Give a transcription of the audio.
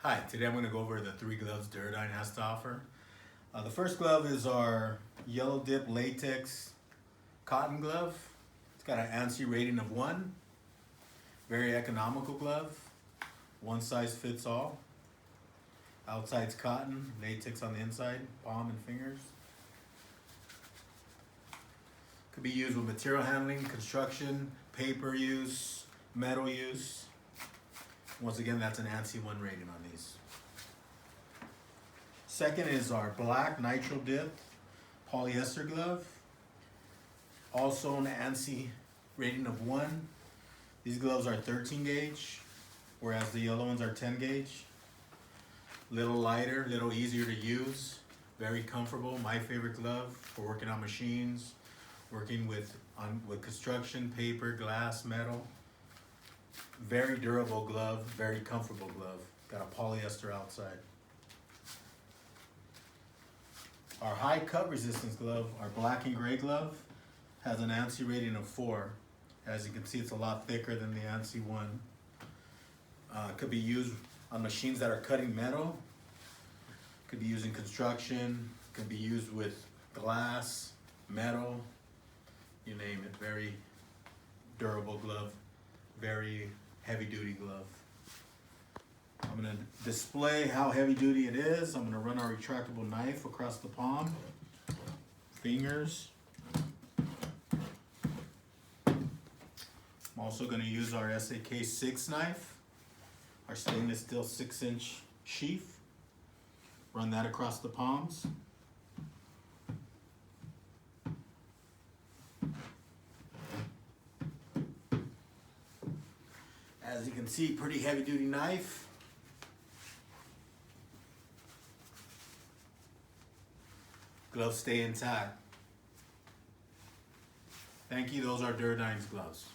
Hi, today I'm going to go over the 3 gloves Duro Dyne has to offer. The first glove is our yellow Dip Latex cotton glove. It's got an ANSI rating of 1. Very economical glove. One size fits all. Outside's cotton, latex on the inside, palm and fingers. Could be used with material handling, construction, paper use, metal use. Once again, that's an ANSI 1 rating on these. Second is our black nitro dip polyester glove. Also an ANSI rating of 1. These gloves are 13 gauge, whereas the yellow ones are 10 gauge. Little lighter, little easier to use. Very comfortable. My favorite glove for working on machines, working with construction, paper, glass, metal. Very durable glove, very comfortable glove. Got a polyester outside. Our high cut resistance glove, our black and gray glove, has an ANSI rating of 4. As you can see, it's a lot thicker than the ANSI 1. Could be used on machines that are cutting metal. Could be used in construction. Could be used with glass, metal, you name it. Very durable glove. Very heavy duty glove. I'm going to display how heavy duty it is. I'm going to run our retractable knife across the palm, fingers. I'm also going to use our SAK 6 knife, our stainless steel 6-inch sheath. Run that across the palms. As you can see, pretty heavy duty knife. Gloves stay intact. Thank you, those are Duro Dyne's gloves.